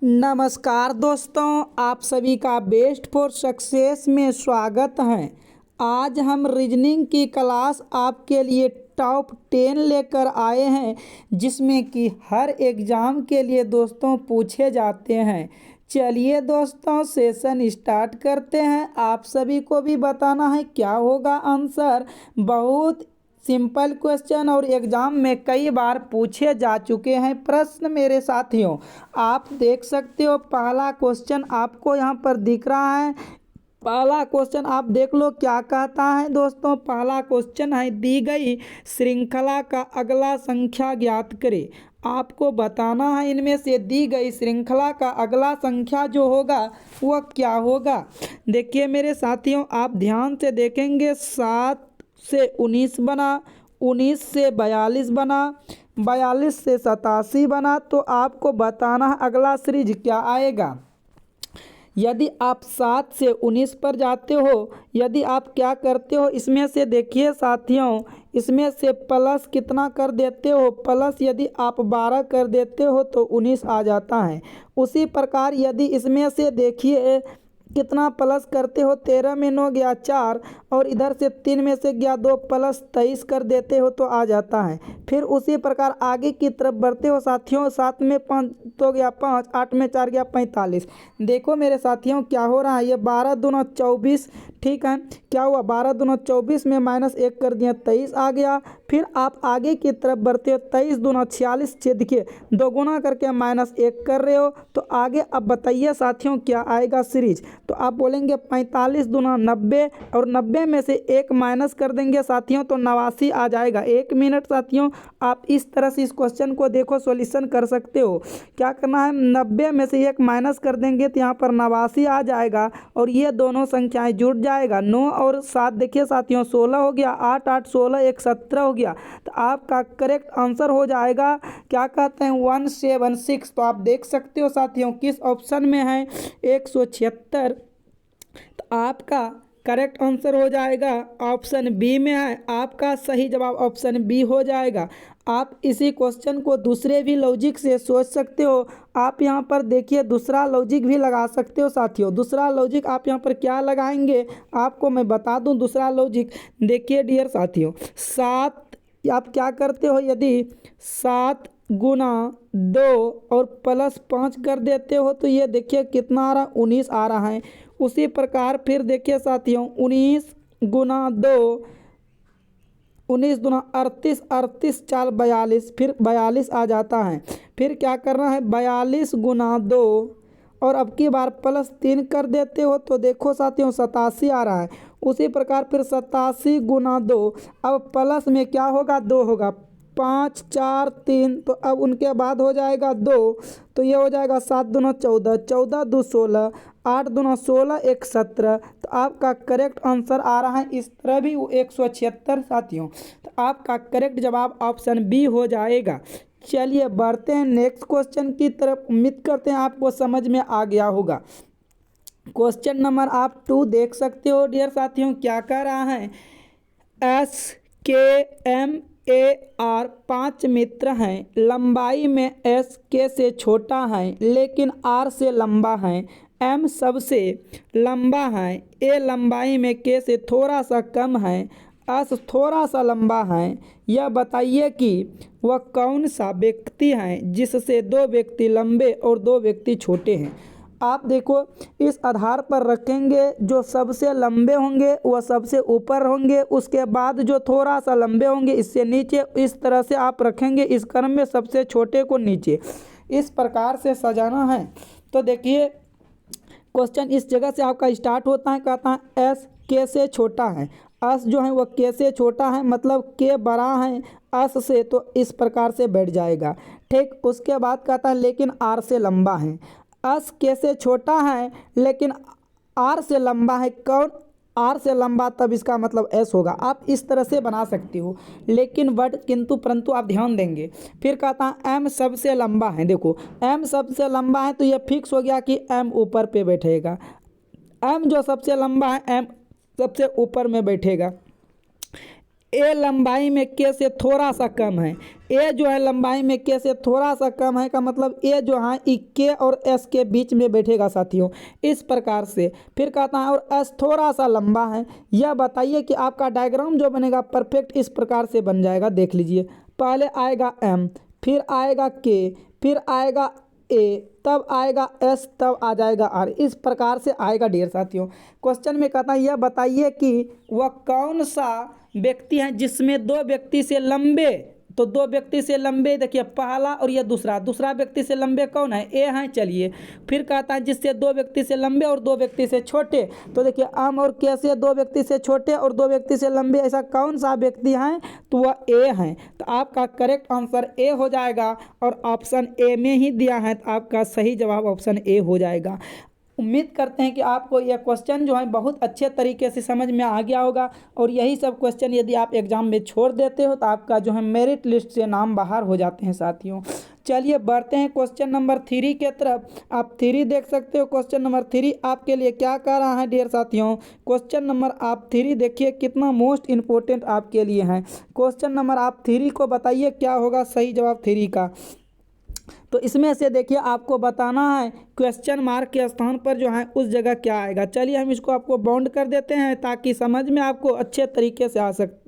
नमस्कार दोस्तों, आप सभी का बेस्ट फॉर सक्सेस में स्वागत है। आज हम रीजनिंग की क्लास आपके लिए टॉप 10 लेकर आए हैं, जिसमें कि हर एग्ज़ाम के लिए दोस्तों पूछे जाते हैं। चलिए दोस्तों, सेशन स्टार्ट करते हैं। आप सभी को भी बताना है क्या होगा आंसर। बहुत सिंपल क्वेश्चन और एग्ज़ाम में कई बार पूछे जा चुके हैं प्रश्न मेरे साथियों। आप देख सकते हो पहला क्वेश्चन आपको यहाँ पर दिख रहा है। पहला क्वेश्चन आप देख लो क्या कहता है दोस्तों। पहला क्वेश्चन है, दी गई श्रृंखला का अगला संख्या ज्ञात करें। आपको बताना है इनमें से दी गई श्रृंखला का अगला संख्या जो होगा वह क्या होगा। देखिए मेरे साथियों, आप ध्यान से देखेंगे 7 से 19 बना, 19 से 42 बना, 42 से 87 बना। तो आपको बताना है अगला सीरीज क्या आएगा। यदि आप 7 से 19 पर जाते हो, यदि आप क्या करते हो, इसमें से देखिए साथियों, इसमें से प्लस कितना कर देते हो, प्लस यदि आप 12 कर देते हो तो 19 आ जाता है। उसी प्रकार यदि इसमें से देखिए कितना प्लस करते हो, 13 में 9 गया 4, और इधर से 3 में से गया 2, प्लस 23 कर देते हो तो आ जाता है। फिर उसी प्रकार आगे की तरफ बढ़ते हो साथियों, 7 में 5 तो गया 5, 8 में 4 गया 45। देखो मेरे साथियों क्या हो रहा है, ये 12 दूना 24, ठीक है। क्या हुआ, 12 दूना 24 में -1 कर दिया 23 आ गया। फिर आप आगे की तरफ बढ़ते हो, 23 दूना 46, छेद के 2 गुना करके -1 कर रहे हो तो आगे अब बताइए साथियों क्या आएगा सीरीज। तो आप बोलेंगे 45 दूना 90, और 90 में से 1 माइनस कर देंगे साथियों तो 89 आ जाएगा। 1 मिनट साथियों, आप इस तरह से इस क्वेश्चन को देखो, सॉल्यूशन कर सकते हो। क्या करना है, 90 में से 1 माइनस कर देंगे तो यहाँ पर 89 आ जाएगा, और ये दोनों संख्याएं जुड़ जाएगा। 9 और 7 देखिए साथियों, 16 हो गया, 8 8 16 1 17 हो गया। तो आपका करेक्ट आंसर हो जाएगा क्या कहते हैं 176। तो आप देख सकते हो साथियों किस ऑप्शन में है 176। तो आपका करेक्ट आंसर हो जाएगा ऑप्शन बी में है। आपका सही जवाब ऑप्शन बी हो जाएगा। आप इसी क्वेश्चन को दूसरे भी लॉजिक से सोच सकते हो। आप यहाँ पर देखिए दूसरा लॉजिक भी लगा सकते हो साथियों। दूसरा लॉजिक आप यहाँ पर क्या लगाएंगे आपको मैं बता दूँ। दूसरा लॉजिक देखिए डियर साथियों, 7 आप क्या करते हो, यदि 7 गुना 2 और प्लस 5 कर देते हो तो ये देखिए कितना आ रहा, 19 आ रहा है। उसी प्रकार फिर देखिए साथियों, 19 गुना 2, 19 दूना 38, 38 4 42, फिर 42 आ जाता है। फिर क्या करना है, 42 गुना 2 और अब की बार प्लस 3 कर देते हो तो देखो साथियों 87 आ रहा है। उसी प्रकार फिर 87 गुना 2, अब प्लस में क्या होगा, 2 होगा, 5 4 3, तो अब उनके बाद हो जाएगा 2, तो ये हो जाएगा 7 दूना 14, 14 2 16, 8 दूना 16 1 17। तो आपका करेक्ट आंसर आ रहा है इस तरह भी 176 साथियों। तो आपका करेक्ट जवाब ऑप्शन बी हो जाएगा। चलिए बढ़ते हैं नेक्स्ट क्वेश्चन की तरफ। उम्मीद करते हैं आपको समझ में आ गया होगा। क्वेश्चन नंबर आप 2 देख सकते हो डियर साथियों, क्या कह रहा है, SKMAR 5 मित्र हैं। लंबाई में S K से छोटा है लेकिन R से लंबा है। M सबसे लंबा है। A लंबाई में K से थोड़ा सा कम है। S थोड़ा सा लंबा है। यह बताइए कि वह कौन सा व्यक्ति है जिससे 2 व्यक्ति लंबे और 2 व्यक्ति छोटे हैं। आप देखो इस आधार पर रखेंगे, जो सबसे लंबे होंगे वह सबसे ऊपर होंगे, उसके बाद जो थोड़ा सा लंबे होंगे इससे नीचे, इस तरह से आप रखेंगे इस क्रम में, सबसे छोटे को नीचे, इस प्रकार से सजाना है। तो देखिए क्वेश्चन इस जगह से आपका स्टार्ट होता है, कहता है एस के से छोटा है। एस जो है वह के से छोटा है, मतलब के बड़ा है एस से, तो इस प्रकार से बैठ जाएगा। ठीक, उसके बाद कहता है लेकिन आर से लंबा है। एस के से छोटा है लेकिन आर से लंबा है। कौन आर से लंबा, तब इसका मतलब एस होगा। आप इस तरह से बना सकते हो, लेकिन बट किंतु परंतु आप ध्यान देंगे। फिर कहता है एम सबसे लंबा है। देखो एम सबसे लंबा है तो ये फिक्स हो गया कि एम ऊपर पे बैठेगा। एम जो सबसे लंबा है एम सबसे ऊपर में बैठेगा। ए लंबाई में के से थोड़ा सा कम है। ए जो है लंबाई में के से थोड़ा सा कम है का मतलब ए जो है ई के और एस के बीच में बैठेगा साथियों, इस प्रकार से। फिर कहता है और एस थोड़ा सा लंबा है। यह बताइए कि आपका डायग्राम जो बनेगा परफेक्ट इस प्रकार से बन जाएगा। देख लीजिए, पहले आएगा एम, फिर आएगा के, फिर आएगा ए, तब आएगा एस, तब आ जाएगा आर। इस प्रकार से आएगा डियर साथियों। क्वेश्चन में कहता है यह बताइए कि वह कौन सा व्यक्ति है जिसमें दो व्यक्ति से लंबे, तो दो व्यक्ति से लंबे देखिए पहला और यह दूसरा, दूसरा व्यक्ति से लंबे कौन है? ए हैं। चलिए फिर कहता है जिससे दो व्यक्ति से लंबे और दो व्यक्ति से छोटे, तो देखिए एम और के से दो व्यक्ति से छोटे और दो व्यक्ति से लंबे, ऐसा कौन सा व्यक्ति हैं? तो वह ए हैं। तो आपका करेक्ट आंसर ए हो जाएगा और ऑप्शन ए में ही दिया है, तो आपका सही जवाब ऑप्शन ए हो जाएगा। उम्मीद करते हैं कि आपको यह क्वेश्चन जो है बहुत अच्छे तरीके से समझ में आ गया होगा। और यही सब क्वेश्चन यदि आप एग्जाम में छोड़ देते हो तो आपका जो है मेरिट लिस्ट से नाम बाहर हो जाते हैं साथियों। चलिए बढ़ते हैं क्वेश्चन नंबर 3 के तरफ। आप 3 देख सकते हो। क्वेश्चन नंबर 3 आपके लिए क्या कह रहा है डियर साथियों? क्वेश्चन नंबर आप 3 देखिए कितना मोस्ट इम्पोर्टेंट आपके लिए है। क्वेश्चन नंबर आप 3 को बताइए क्या होगा सही जवाब 3 का। तो इसमें से देखिए आपको बताना है क्वेश्चन मार्क के स्थान पर जो है उस जगह क्या आएगा। चलिए हम इसको आपको बाउंड कर देते हैं ताकि समझ में आपको अच्छे तरीके से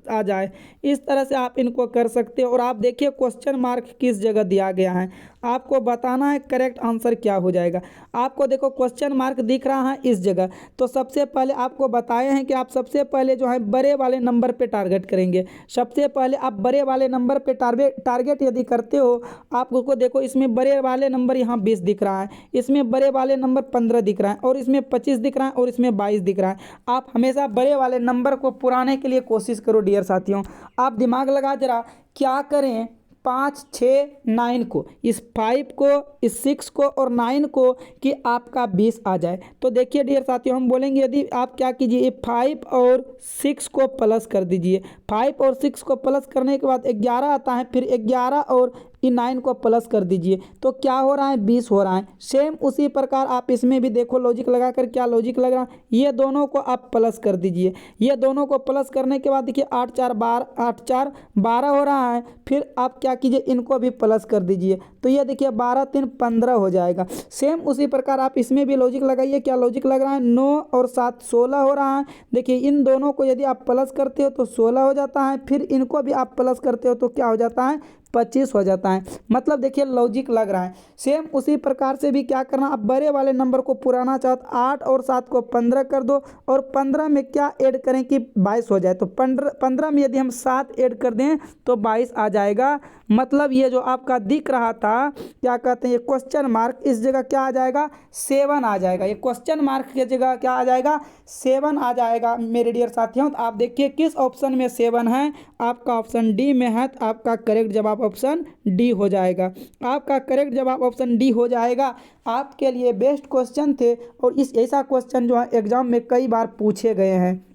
आ जाए। इस तरह से आप इनको कर सकते हो। और आप देखिए क्वेश्चन मार्क किस जगह दिया गया है, आपको बताना है करेक्ट आंसर क्या हो जाएगा। आपको देखो क्वेश्चन मार्क दिख रहा है इस जगह। तो सबसे पहले आपको बताए हैं कि आप सबसे पहले जो है बड़े वाले नंबर पे टारगेट करेंगे। सबसे पहले आप बड़े वाले नंबर पे टारगेट यदि करते हो, आपको देखो इसमें बड़े वाले नंबर यहाँ 20 दिख रहा है, इसमें बड़े वाले नंबर 15 दिख रहा है, और इसमें 25 दिख रहा है, और इसमें 22 दिख रहा है। आप हमेशा बड़े वाले नंबर को पुराने के लिए कोशिश करो डियर साथियों। आप दिमाग लगा जरा क्या करें 5, 6, 9 को, इस 5 को, इस 6 को और 9 को कि आपका 20 आ जाए। तो देखिए डियर साथियों हम बोलेंगे यदि आप क्या कीजिए 5 और 6 को प्लस कर दीजिए। 5 और 6 को प्लस करने के बाद 11 आता है, फिर 11 और 9 को प्लस कर दीजिए तो क्या हो रहा है 20 हो रहा है। सेम उसी प्रकार आप इसमें भी देखो लॉजिक लगाकर क्या लॉजिक लग रहा है, ये दोनों को आप प्लस कर दीजिए। ये दोनों को प्लस करने के बाद देखिए 8 4 12 हो रहा है। फिर आप क्या कीजिए इनको भी प्लस कर दीजिए तो ये देखिए 12 3 15 हो जाएगा। सेम उसी प्रकार आप इसमें भी लॉजिक लगाइए, क्या लॉजिक लग रहा है 9 और 7 16 हो रहा है। देखिए इन दोनों को यदि आप प्लस करते हो तो 16 हो जाता है, फिर इनको भी आप प्लस करते हो तो क्या हो जाता है 25 हो जाता है। मतलब देखिए लॉजिक लग रहा है। सेम उसी प्रकार से भी क्या करना, आप बड़े वाले नंबर को पुराना चाहते 8 और 7 को 15 कर दो और 15 में क्या ऐड करें कि 22 हो जाए। तो 15 में यदि हम 7 ऐड कर दें तो 22 आ जाएगा। मतलब ये जो आपका दिख रहा था क्या कहते हैं ये क्वेश्चन मार्क, इस जगह क्या आ जाएगा 7 आ जाएगा। ये क्वेश्चन मार्क की जगह क्या आ जाएगा 7 आ जाएगा मेरे डियर साथियों। तो आप देखिए किस ऑप्शन में 7 है, आपका ऑप्शन डी में है। तो आपका करेक्ट जवाब ऑप्शन डी हो जाएगा। आपका करेक्ट जवाब ऑप्शन डी हो जाएगा। आपके लिए बेस्ट क्वेश्चन थे और इस ऐसा क्वेश्चन जो है एग्जाम में कई बार पूछे गए हैं।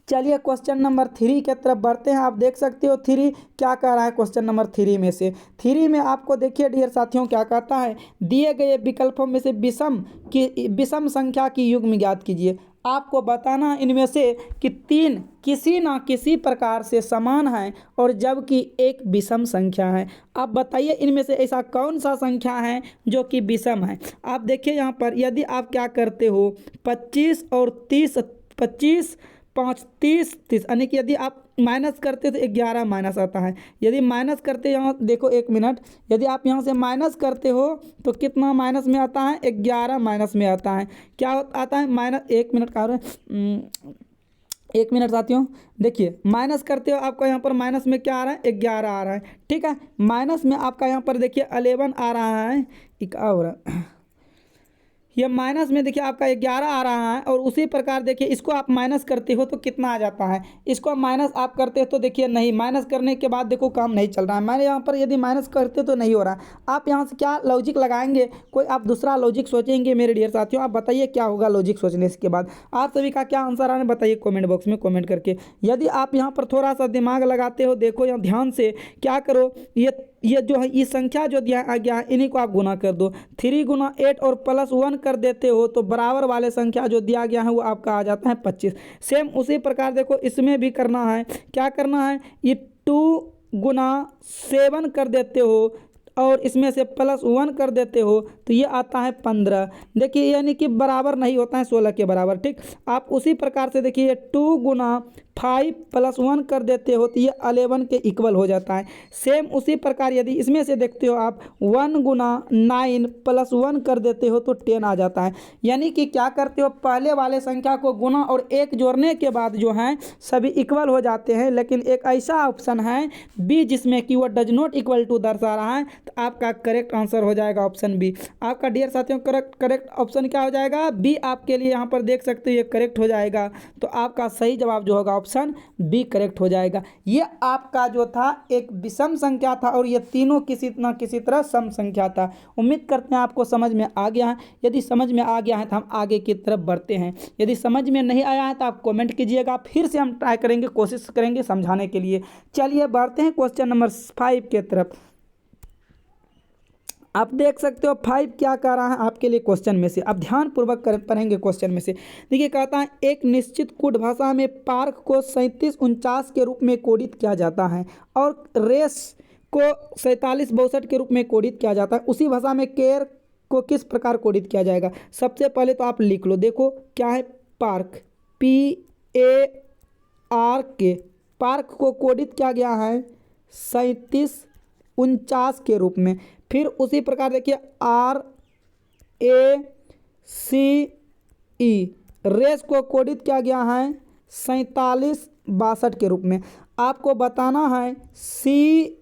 चलिए क्वेश्चन नंबर 3 की तरफ बढ़ते हैं। आप देख सकते हो 3 क्या कह रहा है। क्वेश्चन नंबर 3 में से 3 में आपको देखिए डियर साथियों क्या कहता है, दिए गए विकल्पों में से विषम संख्या की युग्म ज्ञात कीजिए। आपको बताना इनमें से कि 3 किसी ना किसी प्रकार से समान है और जबकि एक विषम संख्या है। आप बताइए इनमें से ऐसा कौन सा संख्या है जो कि विषम है। आप देखिए यहाँ पर यदि आप क्या करते हो 25 और 30, 25 5 30 30 यानी कि यदि आप माइनस करते तो 11 माइनस आता है। यदि माइनस करते यहाँ देखो 1 मिनट, यदि आप यहाँ से माइनस करते हो तो कितना माइनस में आता है 11 माइनस में आता है। क्या आता है माइनस 1 मिनट का 1 मिनट साथियों देखिए माइनस करते हो आपका यहाँ पर माइनस में क्या आ रहा है 11 आ रहा है। ठीक है माइनस में आपका यहाँ पर देखिए 11 आ रहा है, क्या हो रहा है ये माइनस में देखिए आपका 11 आ रहा है। और उसी प्रकार देखिए इसको आप माइनस करते हो तो कितना आ जाता है, इसको माइनस आप करते हो तो देखिए नहीं, माइनस करने के बाद देखो काम नहीं चल रहा है। मैंने यहाँ पर यदि माइनस करते तो नहीं हो रहा। आप यहाँ से क्या लॉजिक लगाएंगे, कोई आप दूसरा लॉजिक सोचेंगे मेरे डियर साथियों। आप बताइए क्या होगा लॉजिक सोचने के बाद। आप सभी का क्या आंसर आने बताइए कॉमेंट बॉक्स में कॉमेंट करके। यदि आप यहाँ पर थोड़ा सा दिमाग लगाते हो, देखो यहाँ ध्यान से क्या करो, ये ये जो है ये संख्या जो दिया गया है इन्हीं को आप गुना कर दो। 3 गुना 8 और प्लस 1 कर देते हो तो बराबर वाले संख्या जो दिया गया है वो आपका आ जाता है 25। सेम उसी प्रकार देखो इसमें भी करना है। क्या करना है, ये 2 गुना 7 कर देते हो और इसमें से प्लस 1 कर देते हो तो ये आता है 15। देखिए यानी कि बराबर नहीं होता है 16 के बराबर। ठीक, आप उसी प्रकार से देखिए 2 गुना 5 प्लस 1 कर देते हो तो ये 11 के इक्वल हो जाता है। सेम उसी प्रकार यदि इसमें से देखते हो आप 1 गुना 9 प्लस 1 कर देते हो तो 10 आ जाता है। यानी कि क्या करते हो, पहले वाले संख्या को गुना और 1 जोड़ने के बाद जो है सभी इक्वल हो जाते हैं। लेकिन एक ऐसा ऑप्शन है बी जिसमें कि वो डज नॉट इक्वल टू दर्शा रहा है, तो आपका करेक्ट आंसर हो जाएगा ऑप्शन बी। आपका डियर साथियों करेक्ट ऑप्शन क्या हो जाएगा, बी आपके लिए यहाँ पर देख सकते हो ये करेक्ट हो जाएगा। तो आपका सही जवाब जो होगा ऑप्शन बी करेक्ट हो जाएगा। ये आपका जो था एक विषम संख्या था और ये तीनों किसी न किसी तरह सम संख्या था। उम्मीद करते हैं आपको समझ में आ गया है। यदि समझ में आ गया है तो हम आगे की तरफ बढ़ते हैं। यदि समझ में नहीं आया है तो आप कमेंट कीजिएगा, फिर से हम ट्राई करेंगे, कोशिश करेंगे समझाने के लिए। चलिए बढ़ते हैं क्वेश्चन नंबर 5 के तरफ। आप देख सकते हो 5 क्या कह रहा है आपके लिए क्वेश्चन में से। अब ध्यानपूर्वक पढ़ेंगे क्वेश्चन में से। देखिए कहता है एक निश्चित कूट भाषा में पार्क को 3749 के रूप में कोडित किया जाता है और रेस को 4762 के रूप में कोडित किया जाता है। उसी भाषा में केयर को किस प्रकार कोडित किया जाएगा। सबसे पहले तो आप लिख लो, देखो क्या है पार्क, PARK, पार्क को कोडित किया गया है 3749 के रूप में। फिर उसी प्रकार देखिए RACE, रेस को कोडित किया गया है 4762 के रूप में। आपको बताना है CARE,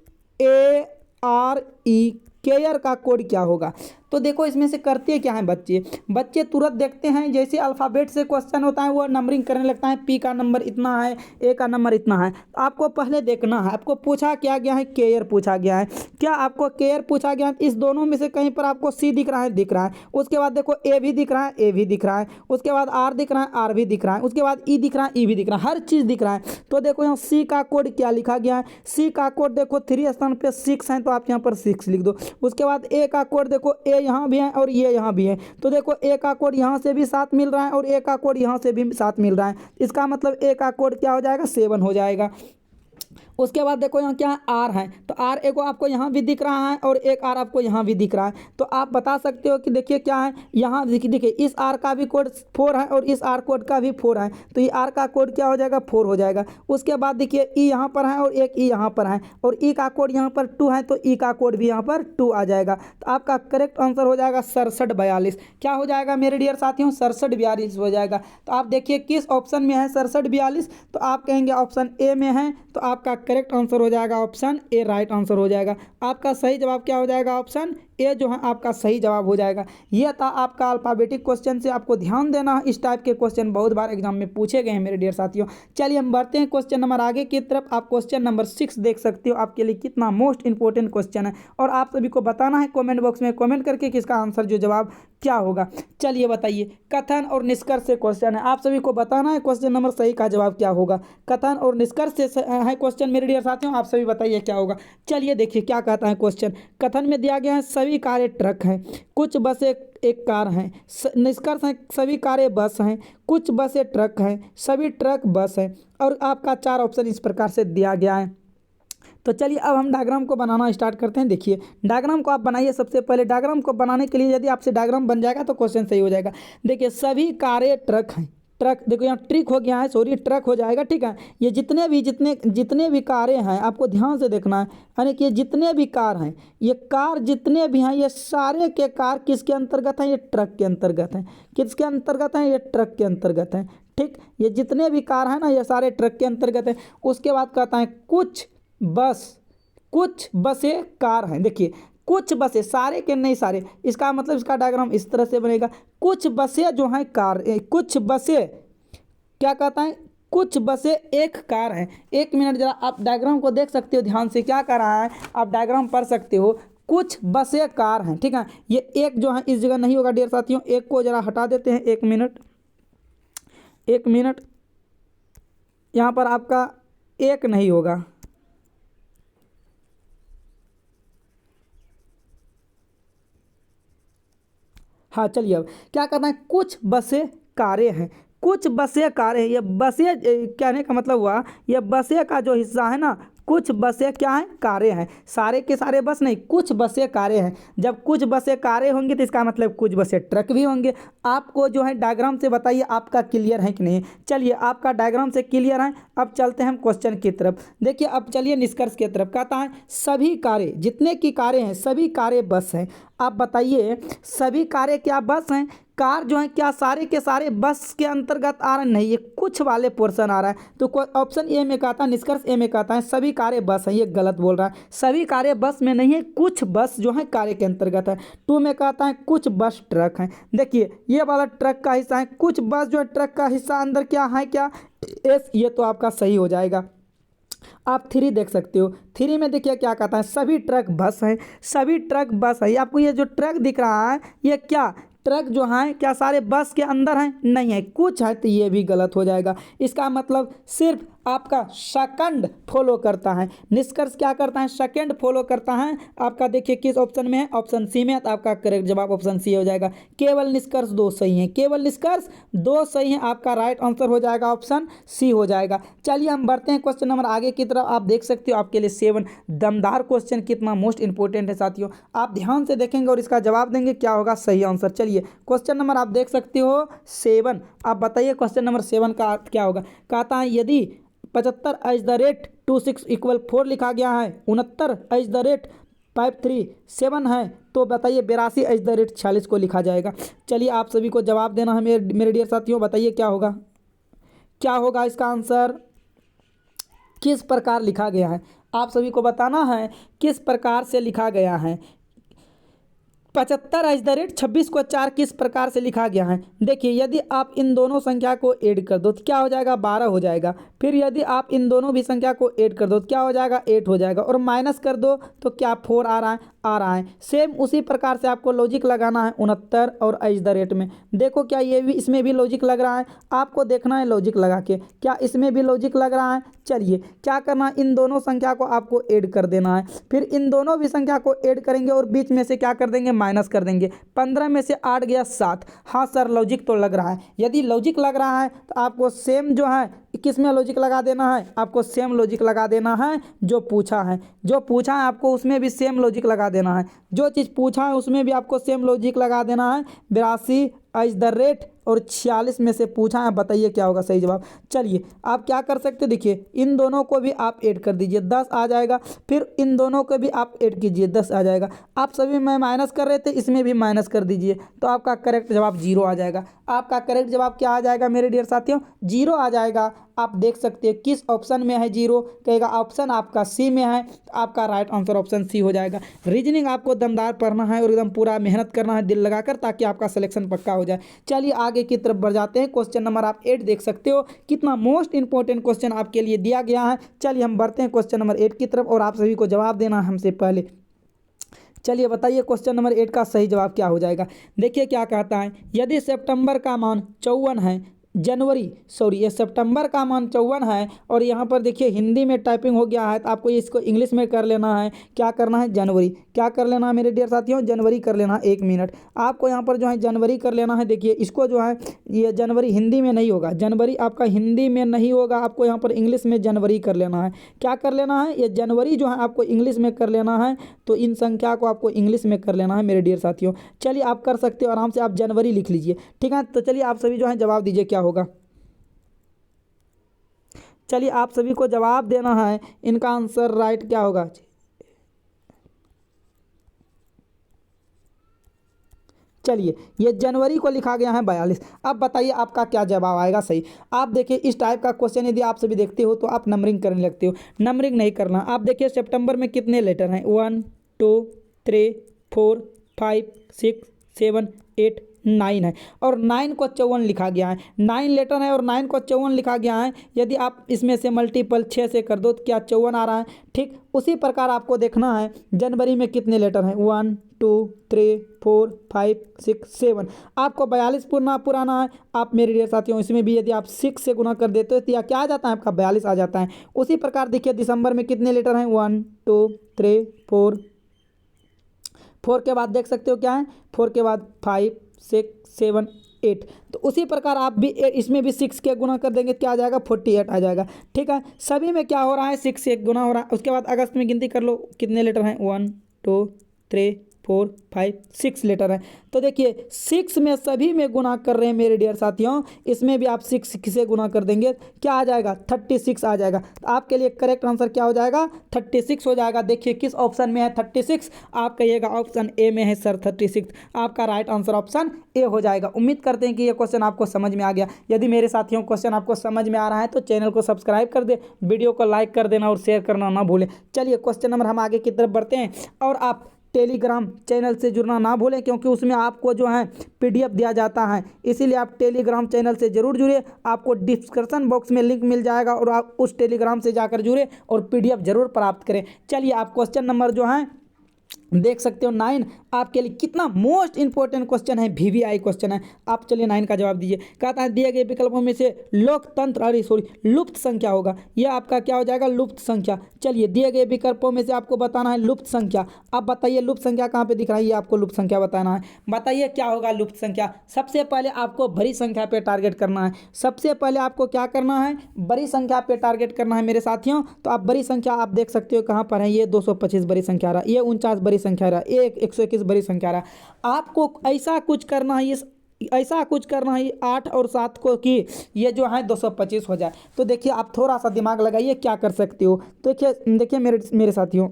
केयर का कोड क्या होगा। तो देखो इसमें से करते क्या हैं बच्चे तुरंत देखते हैं, जैसे अल्फ़ाबेट से क्वेश्चन होता है वो नंबरिंग करने लगता है, पी का नंबर इतना है, ए का नंबर इतना है। तो आपको पहले देखना है, आपको पूछा क्या गया है, केयर पूछा गया है। क्या आपको केयर पूछा गया है, इस दोनों में से कहीं पर आपको सी दिख रहा है। उसके बाद देखो ए भी दिख रहा है, ए भी दिख रहा है। उसके बाद आर दिख रहा है, आर भी दिख रहा है। उसके बाद ई दिख रहा है, ई भी दिख रहा है, हर चीज़ दिख रहा है। तो देखो यहाँ सी का कोड क्या लिखा गया है, सी का कोड देखो 3 स्थान पे 6 है तो आप यहाँ पर 6 लिख दो। उसके बाद ए का कोड देखो, ए यहाँ भी है और ये यहाँ भी है। तो देखो ए का कोड यहाँ से भी 7 मिल रहा है और ए का कोड यहाँ से भी 7 मिल रहा है। इसका मतलब ए का कोड क्या हो जाएगा, 7 हो जाएगा। उसके बाद देखो यहाँ क्या आर है, तो आर एक आपको यहाँ भी दिख रहा है और एक आर आपको यहाँ भी दिख रहा है। तो आप बता सकते हो कि देखिए क्या है, यहाँ देखिए इस आर का भी कोड 4 है और इस आर कोड का भी 4 है। तो ये आर का कोड क्या हो जाएगा, 4 हो जाएगा। उसके बाद देखिए ई यहाँ पर है और एक ई यहाँ पर है और ई का कोड यहाँ पर 2 है, तो ई का कोड भी यहाँ पर 2 आ जाएगा। तो आपका करेक्ट आंसर हो जाएगा 6742। क्या हो जाएगा मेरे डियर साथियों, 6742 हो जाएगा। तो आप देखिए किस ऑप्शन में है 6742, तो आप कहेंगे ऑप्शन ए में है। तो आपका करेक्ट आंसर हो जाएगा ऑप्शन ए, राइट आंसर हो जाएगा। आपका सही जवाब क्या हो जाएगा, ऑप्शन ए जो है आपका सही जवाब हो जाएगा। यह था आपका अल्फाबेटिक क्वेश्चन से। आपको ध्यान देना है, इस टाइप के क्वेश्चन बहुत बार एग्जाम में पूछे गए हैं मेरे डियर साथियों। चलिए हम बढ़ते हैं क्वेश्चन नंबर आगे की तरफ। आप क्वेश्चन नंबर 6 देख सकते हो, आपके लिए कितना मोस्ट इंपॉर्टेंट क्वेश्चन है और आप सभी को बताना है कॉमेंट बॉक्स में कॉमेंट करके कि इसका आंसर जो जवाब क्या होगा। चलिए बताइए, कथन और निष्कर्ष से क्वेश्चन है, आप सभी को बताना है क्वेश्चन नंबर सही का जवाब क्या होगा। कथन और निष्कर्ष से है क्वेश्चन मेरे डियर साथियों, आप सभी बताइए क्या होगा। चलिए देखिए क्या कहता है क्वेश्चन। कथन में दिया गया है सभी कारें ट्रक हैं, कुछ बसें एक कार हैं। निष्कर्ष है सभी कारें बस हैं, कुछ बसें ट्रक हैं, सभी ट्रक बस हैं। और आपका 4 ऑप्शन इस प्रकार से दिया गया है। तो चलिए अब हम डायग्राम को बनाना स्टार्ट करते हैं। देखिए डायग्राम को आप बनाइए। सबसे पहले डायग्राम को बनाने के लिए यदि आपसे डायग्राम बन जाएगा तो क्वेश्चन सही हो जाएगा। देखिए सभी कारें ट्रक हैं, ट्रक देखो यहाँ ट्रिक हो गया है, सॉरी ट्रक हो जाएगा, ठीक है। ये जितने भी कारें हैं आपको ध्यान से देखना है, यानी कि ये जितने भी कार हैं, ये कार जितने भी हैं ये सारे के कार किसके अंतर्गत हैं, ये ट्रक के अंतर्गत हैं। किसके अंतर्गत हैं, ये ट्रक के अंतर्गत हैं, ठीक। ये जितने भी कार हैं ना ये सारे ट्रक के अंतर्गत हैं। उसके बाद कहता है कुछ बसें कार हैं। देखिए कुछ बसें, सारे के नहीं सारे, इसका मतलब इसका डायग्राम इस तरह से बनेगा। कुछ बसें जो हैं कार, कुछ बसें क्या कहता है, कुछ बसें एक कार है। 1 मिनट जरा आप डायग्राम को देख सकते हो ध्यान से, क्या कर रहा है आप डायग्राम पढ़ सकते हो। कुछ बसें कार हैं, ठीक है। ये एक जो है इस जगह नहीं होगा डियर साथियों, एक को जरा हटा देते हैं। 1 मिनट यहाँ पर आपका एक नहीं होगा, हाँ चलिए, अब क्या करना है, कुछ बसें कारें हैं, कुछ बसें कारें हैं। ये बसें कहने का मतलब हुआ, ये बसें का जो हिस्सा है ना, कुछ बसें क्या हैं, कारें हैं। सारे के सारे बस नहीं, कुछ बसें कारें हैं। जब कुछ बसें कारें होंगी तो इसका मतलब कुछ बसें ट्रक भी होंगे। आपको जो है डायग्राम से बताइए आपका क्लियर है कि नहीं। चलिए, आपका डायग्राम से क्लियर है। अब चलते हैं हम क्वेश्चन की तरफ। देखिए, अब चलिए निष्कर्ष की तरफ। कहता है सभी कारें, जितने की कारें हैं सभी कारें बस हैं। आप बताइए सभी कारें क्या बस हैं। कार जो है क्या सारे के सारे बस के अंतर्गत आ रहे हैं, नहीं, ये कुछ वाले पोर्शन आ रहा है। तो ऑप्शन ए में कहता है, निष्कर्ष ए में कहता है सभी कारें बस हैं, ये गलत बोल रहा है। सभी कारें बस में नहीं है, कुछ बस जो है कारें के अंतर्गत है। टू में कहता है कुछ बस ट्रक हैं। देखिए, ये वाला ट्रक का हिस्सा है, कुछ बस जो है ट्रक का हिस्सा अंदर क्या है, क्या एस, ये तो आपका सही हो जाएगा। आप थ्री देख सकते हो, थ्री में देखिए क्या कहता है, सभी ट्रक बस है, सभी ट्रक बस है। आपको ये जो ट्रक दिख रहा है, ये क्या ट्रक जो है क्या सारे बस के अंदर हैं, नहीं है, कुछ है, तो ये भी गलत हो जाएगा। इसका मतलब सिर्फ आपका सेकंड फॉलो करता है। निष्कर्ष क्या करता है, सेकंड फॉलो करता है। आपका देखिए किस ऑप्शन में है, ऑप्शन सी में है, तो आपका करेक्ट जवाब ऑप्शन सी हो जाएगा। केवल निष्कर्ष दो सही हैं, केवल निष्कर्ष दो सही हैं, आपका राइट आंसर हो जाएगा ऑप्शन सी हो जाएगा। चलिए हम बढ़ते हैं क्वेश्चन नंबर आगे की तरफ। आप देख सकते हो आपके लिए 7 दमदार क्वेश्चन, कितना मोस्ट इंपॉर्टेंट है साथियों। आप ध्यान से देखेंगे और इसका जवाब देंगे, क्या होगा सही आंसर। चलिए क्वेश्चन नंबर आप देख सकते हो 7। आप बताइए क्वेश्चन नंबर 7 का अर्थ क्या होगा। कहता है यदि 75 @ 26 = 4 लिखा गया है, 69 @ 537 है, तो बताइए 82 @ 46 को लिखा जाएगा। चलिए आप सभी को जवाब देना है मेरे डियर साथियों। बताइए क्या होगा, क्या होगा इसका आंसर, किस प्रकार लिखा गया है। आप सभी को बताना है किस प्रकार से लिखा गया है। 75 @ 26 को 4 किस प्रकार से लिखा गया है। देखिए, यदि आप इन दोनों संख्या को ऐड कर दो तो क्या हो जाएगा, 12 हो जाएगा। फिर यदि आप इन दोनों भी संख्या को ऐड कर दो तो क्या हो जाएगा, 8 हो जाएगा। और माइनस कर दो तो क्या 4 आ रहा है, आ रहा है। सेम उसी प्रकार से आपको लॉजिक लगाना है 69 और @ में। देखो क्या ये भी, इसमें भी लॉजिक लग रहा है, आपको देखना है लॉजिक लगा के, क्या इसमें भी लॉजिक लग रहा है। चलिए क्या करना है, इन दोनों संख्या को आपको ऐड कर देना है। फिर इन दोनों भी संख्या को ऐड करेंगे और बीच में से क्या कर देंगे, माइनस कर देंगे। 15 में से 8 गया 7। हाँ सर, लॉजिक तो लग रहा है। यदि लॉजिक लग रहा है तो आपको सेम जो है किस में लॉजिक लगा देना है, आपको सेम लॉजिक लगा देना है जो पूछा है। जो पूछा है आपको उसमें भी सेम लॉजिक लगा देना है। जो चीज़ पूछा है उसमें भी आपको सेम लॉजिक लगा देना है। 82 @ और 46 में से पूछा है, बताइए क्या होगा सही जवाब। चलिए आप क्या कर सकते हो, देखिए इन दोनों को भी आप ऐड कर दीजिए, 10 आ जाएगा। फिर इन दोनों को भी आप ऐड कीजिए, 10 आ जाएगा। आप सभी में माइनस कर रहे थे, इसमें भी माइनस कर दीजिए, तो आपका करेक्ट जवाब 0 आ जाएगा। आपका करेक्ट जवाब क्या आ जाएगा मेरे डियर साथियों, 0 आ जाएगा। आप देख सकते हो किस ऑप्शन में है 0, कहेगा ऑप्शन आपका सी में है, तो आपका राइट आंसर ऑप्शन सी हो जाएगा। रीजनिंग आपको दमदार पढ़ना है और एकदम पूरा मेहनत करना है दिल लगाकर, ताकि आपका सिलेक्शन पक्का हो जाए। चलिए आगे की तरफ बढ़ जाते हैं। क्वेश्चन नंबर आप 8 देख सकते हो, कितना मोस्ट इंपॉर्टेंट क्वेश्चन आपके लिए दिया गया है। चलिए हम बढ़ते हैं क्वेश्चन नंबर 8 की तरफ और आप सभी को जवाब देना है हमसे पहले। चलिए बताइए क्वेश्चन नंबर 8 का सही जवाब क्या हो जाएगा। देखिए क्या कहता है, यदि सितंबर का मान 54 है, ये सितंबर का मान 54 है, और यहाँ पर देखिए हिंदी में टाइपिंग हो गया है, तो आपको इसको इंग्लिश में कर लेना है। क्या करना है, जनवरी। क्या कर लेना है मेरे डियर साथियों, जनवरी कर लेना है। 1 मिनट आपको यहाँ पर जो है जनवरी कर लेना है। देखिए इसको जो है, ये जनवरी हिंदी में नहीं होगा, जनवरी आपका हिंदी में नहीं होगा, आपको यहाँ पर इंग्लिश में जनवरी कर लेना है। क्या कर लेना है, ये जनवरी जो है आपको इंग्लिश में कर लेना है। तो इन संख्या को आपको इंग्लिश में कर लेना है मेरे डियर साथियों। चलिए आप कर सकते हो आराम से, आप जनवरी लिख लीजिए, ठीक है। तो चलिए आप सभी जो है जवाब दीजिए क्या होगा। चलिए आप सभी को जवाब देना है, इनका आंसर राइट क्या होगा। चलिए ये जनवरी को लिखा गया है 42। अब बताइए आपका क्या जवाब आएगा सही। आप देखिए इस टाइप का क्वेश्चन यदि आप सभी देखते हो तो आप नंबरिंग करने लगते हो, नंबरिंग नहीं करना। आप देखिए सितंबर में कितने लेटर हैं, 1 2 3 4 5 6 7 8 9 है, और 9 को 54 लिखा गया है। 9 लेटर है और 9 को 54 लिखा गया है। यदि आप इसमें से मल्टीपल 6 से कर दो तो क्या 54 आ रहा है। ठीक उसी प्रकार आपको देखना है जनवरी में कितने लेटर हैं, 1 2 3 4 5 6 7। आपको 42 पुराना है। आप मेरे डियर साथियों इसमें भी यदि आप 6 से गुना कर देते हो तो क्या आ जाता है, आपका 42 आ जाता है। उसी प्रकार देखिए दिसंबर में कितने लेटर हैं, 1 2 3 4 के बाद देख सकते हो क्या है, 4 के बाद 5 6 7 8। तो उसी प्रकार आप भी इसमें भी 6 के गुना कर देंगे, क्या आ जाएगा 48 आ जाएगा। ठीक है, सभी में क्या हो रहा है 6 से 1 गुना हो रहा है। उसके बाद अगस्त में गिनती कर लो कितने लेटर हैं, 1 2 3 4 5 6 लेटर है। तो देखिए 6 में सभी में गुना कर रहे हैं मेरे डियर साथियों, इसमें भी आप 6 से गुना कर देंगे, क्या आ जाएगा 36 आ जाएगा। तो आपके लिए करेक्ट आंसर क्या हो जाएगा 36 हो जाएगा। देखिए किस ऑप्शन में है 36, आप कहिएगा ऑप्शन ए में है सर 36, आपका राइट आंसर ऑप्शन ए हो जाएगा। उम्मीद करते हैं कि ये क्वेश्चन आपको समझ में आ गया। यदि मेरे साथियों क्वेश्चन आपको समझ में आ रहा है तो चैनल को सब्सक्राइब कर दे, वीडियो को लाइक कर देना और शेयर करना ना भूलें। चलिए क्वेश्चन नंबर हम आगे की तरफ बढ़ते हैं। और आप टेलीग्राम चैनल से जुड़ना ना भूलें, क्योंकि उसमें आपको जो है पीडीएफ दिया जाता है, इसीलिए आप टेलीग्राम चैनल से जरूर जुड़िए। आपको डिस्क्रिप्शन बॉक्स में लिंक मिल जाएगा और आप उस टेलीग्राम से जाकर जुड़े और पीडीएफ जरूर प्राप्त करें। चलिए आप क्वेश्चन नंबर जो है देख सकते हो 9 आपके लिए कितना मोस्ट इंपॉर्टेंट क्वेश्चन है, वीवीआई क्वेश्चन है। आप चलिए 9 का जवाब दीजिए। कहता है दिए गए विकल्पों में से लोकतंत्र लुप्त संख्या होगा, यह आपका क्या हो जाएगा लुप्त संख्या। चलिए दिए गए विकल्पों में से आपको बताना है लुप्त संख्या। आप बताइए लुप्त संख्या कहाँ पे दिख रहा है, ये आपको लुप्त संख्या बताना है। बताइए क्या होगा लुप्त संख्या। सबसे पहले आपको बड़ी संख्या पे टारगेट करना है। सबसे पहले आपको क्या करना है, बड़ी संख्या पे टारगेट करना है मेरे साथियों। तो आप बड़ी संख्या आप देख सकते हो कहाँ पर है, ये 225 बड़ी संख्या रहा, ये 49 बड़ी संख्या रहा, ये 121 बड़ी संख्या रहा। आपको ऐसा कुछ करना है, ऐसा कुछ करना है 8 और 7 को कि ये जो है 225 हो जाए। तो देखिए आप थोड़ा सा दिमाग लगाइए क्या कर सकते हो। तो देखिए मेरे साथियों,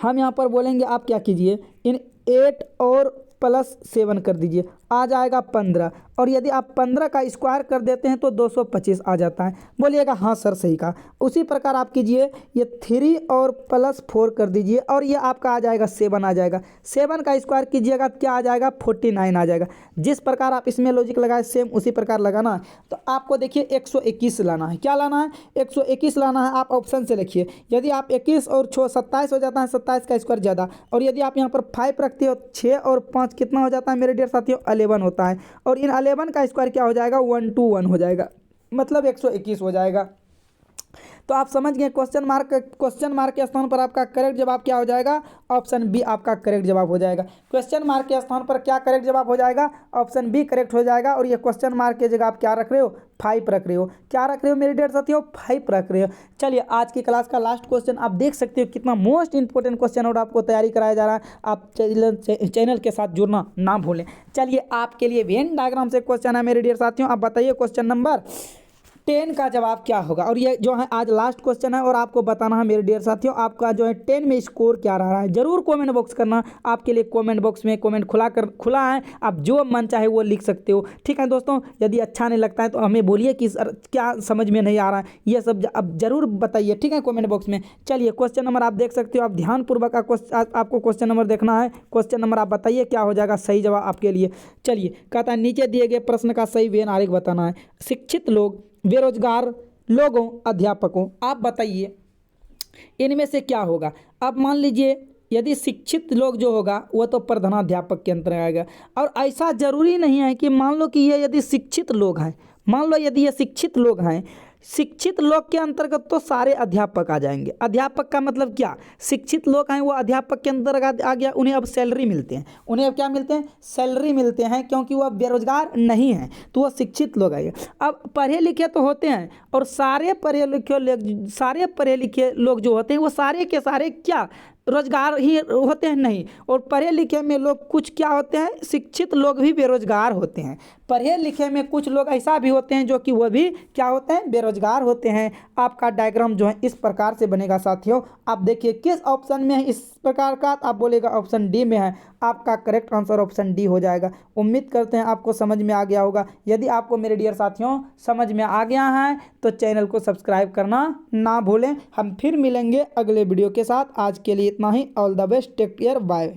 हम यहाँ पर बोलेंगे आप क्या कीजिए, इन 8 और +7 कर दीजिए, आ जाएगा 15। और यदि आप 15 का स्क्वायर कर देते हैं तो 225 आ जाता है। बोलिएगा हाँ सर सही कहा। उसी प्रकार आप कीजिए, ये 3 और +4 कर दीजिए और ये आपका आ जाएगा 7 आ जाएगा। 7 का स्क्वायर कीजिएगा क्या आ जाएगा 49 आ जाएगा। जिस प्रकार आप इसमें लॉजिक लगाए सेम उसी प्रकार लगाना है। तो आपको देखिए 121 लाना है। क्या लाना है 121 लाना है। आप ऑप्शन से लिखिए, यदि आप 21 और 6 27 हो जाता है, 27 का स्क्वायर ज़्यादा। और यदि आप यहाँ पर 5 रखते हो 6 और 5 कितना हो जाता है मेरे डियर साथियों 11 होता है। और इन 11 का स्क्वायर क्या हो जाएगा 121 हो जाएगा, मतलब 121 हो जाएगा। तो आप समझ गए क्वेश्चन मार्क के स्थान पर आपका करेक्ट जवाब क्या हो जाएगा, ऑप्शन बी आपका करेक्ट जवाब हो जाएगा। क्वेश्चन मार्क के स्थान पर क्या करेक्ट जवाब हो जाएगा, ऑप्शन बी करेक्ट हो जाएगा। और ये क्वेश्चन मार्क की जगह आप क्या रख रहे हो 5 रख रहे हो। क्या रख रहे हो मेरे डियर साथियों 5 रख रहे हो। चलिए आज की क्लास का लास्ट क्वेश्चन आप देख सकते हो कितना मोस्ट इंपॉर्टेंट क्वेश्चन और आपको तैयारी कराया जा रहा है। आप चैनल के साथ जुड़ना ना भूलें। चलिए आपके लिए वेन डायग्राम से क्वेश्चन है मेरे डियर साथियों। आप बताइए क्वेश्चन नंबर 10 का जवाब क्या होगा। और ये जो है आज लास्ट क्वेश्चन है और आपको बताना है मेरे डियर साथियों आपका जो है 10 में स्कोर क्या रहा है। जरूर कमेंट बॉक्स करना, आपके लिए कमेंट बॉक्स में कमेंट खुला है, आप जो मन चाहे वो लिख सकते हो। ठीक है दोस्तों, यदि अच्छा नहीं लगता है तो हमें बोलिए कि सर क्या समझ में नहीं आ रहा है, ये सब अब जरूर बताइए। ठीक है कमेंट बॉक्स में। चलिए क्वेश्चन नंबर आप देख सकते हो, आप ध्यानपूर्वक आपको क्वेश्चन नंबर देखना है। क्वेश्चन नंबर आप बताइए क्या हो जाएगा सही जवाब आपके लिए। चलिए कहता है नीचे दिए गए प्रश्न का सही वेन आरेख बताना है। शिक्षित लोग, बेरोजगार लोगों, अध्यापकों, आप बताइए इनमें से क्या होगा। अब मान लीजिए यदि शिक्षित लोग जो होगा वो तो प्रधानाध्यापक के अंतर्गत आएगा। और ऐसा जरूरी नहीं है कि मान लो कि ये यदि शिक्षित लोग हैं, मान लो यदि ये शिक्षित लोग हैं, शिक्षित लोग के अंतर्गत तो सारे अध्यापक आ जाएंगे। अध्यापक का मतलब क्या, शिक्षित लोग हैं वो अध्यापक के अंतर्गत आ गया। उन्हें अब सैलरी मिलते हैं, उन्हें अब क्या मिलते हैं सैलरी मिलते हैं, क्योंकि वह बेरोजगार नहीं है तो वह शिक्षित लोग आएंगे। अब पढ़े लिखे तो होते हैं और सारे पढ़े लिखे लोग जो होते हैं वो सारे के सारे क्या रोजगार ही होते हैं नहीं। और पढ़े लिखे में लोग कुछ क्या होते हैं, शिक्षित लोग भी बेरोजगार होते हैं। पढ़े लिखे में कुछ लोग ऐसा भी होते हैं जो कि वह भी क्या होते हैं बेरोजगार होते हैं। आपका डायग्राम जो है इस प्रकार से बनेगा साथियों। आप देखिए किस ऑप्शन में है इस प्रकार का, आप बोलेगा ऑप्शन डी में है। आपका करेक्ट आंसर ऑप्शन डी हो जाएगा। उम्मीद करते हैं आपको समझ में आ गया होगा। यदि आपको मेरे डियर साथियों समझ में आ गया है तो चैनल को सब्सक्राइब करना ना भूलें। हम फिर मिलेंगे अगले वीडियो के साथ। आज के लिए इतना ही। All the best, take care, bye.